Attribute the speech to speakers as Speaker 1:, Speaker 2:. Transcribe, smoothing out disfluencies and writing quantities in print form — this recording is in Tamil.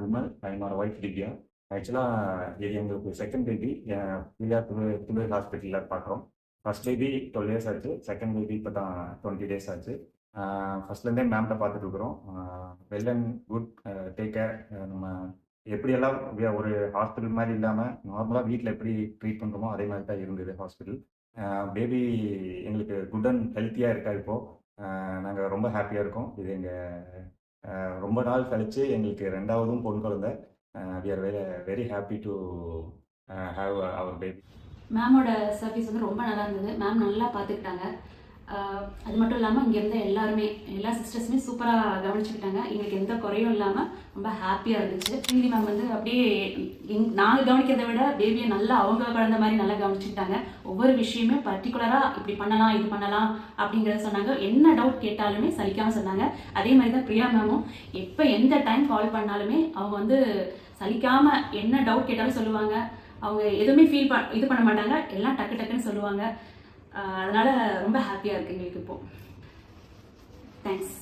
Speaker 1: விமல், என்னோட ஒய்ஃப் திவ்யா. ஆக்சுவலாக இது எங்களுக்கு செகண்ட் பேபி. பிள்ளையார் புது ஹாஸ்பிட்டலில் பார்க்குறோம். ஃபர்ஸ்ட் பேபி 12 இயர்ஸ் ஆச்சு. செகண்ட் பேபி இப்போ தான் 20 டேஸ் ஆச்சு. ஃபர்ஸ்ட்லேருந்தே மேம்கிட்ட பார்த்துட்டு இருக்கிறோம். Well and good. Take care. நம்ம எப்படியெல்லாம் ஒரு ஹாஸ்பிட்டல் மாதிரி இல்லாமல் நார்மலாக வீட்டில் எப்படி ட்ரீட் பண்ணுறோமோ அதே மாதிரி தான் இருந்தது ஹாஸ்பிட்டல். பேபி எங்களுக்கு குட் அண்ட் ஹெல்த்தியாக இருக்கா இப்போது. நாங்கள் ரொம்ப ஹாப்பியாக இருக்கோம். இது எங்கள் ரொம்ப நாள் கழித்து எங்களுக்கு ரெண்டாவதும் பொன் குழந்தை. We are very happy to have our baby.
Speaker 2: மேமோட சர்வீஸ் வந்து ரொம்ப நல்லா இருந்தது. மேம் நல்லா பார்த்துக்கிட்டாங்க. அது மட்டும் இல்லாமல் இங்கே இருந்த எல்லா சிஸ்டர்ஸுமே சூப்பராக கவனிச்சுக்கிட்டாங்க. எங்களுக்கு எந்த குறையும் இல்லாமல் ரொம்ப ஹாப்பியாக இருந்துச்சு. ஸ்ரீநிதி மேம் வந்து அப்படியே நாங்கள் கவனிக்கிறத விட பேபியை நல்லா அவங்க குழந்த மாதிரி நல்லா கவனிச்சுக்கிட்டாங்க. ஒவ்வொரு விஷயமே பர்டிகுலராக இப்படி பண்ணலாம் இது பண்ணலாம் அப்படிங்கிறத சொன்னாங்க. என்ன டவுட் கேட்டாலுமே சலிக்காமல் சொன்னாங்க. அதே மாதிரி தான் பிரியா மேமும் எப்போ எந்த டைம் கால் பண்ணாலுமே அவங்க வந்து சலிக்காமல் என்ன டவுட் கேட்டாலும் சொல்லுவாங்க. அவங்க எதுவுமே இது பண்ண மாட்டாங்க. எல்லாம் டக்கு டக்குன்னு சொல்லுவாங்க. அதனால ரொம்ப ஹாப்பியாக இருக்கு எங்களுக்கு இப்போ. தேங்க்ஸ்.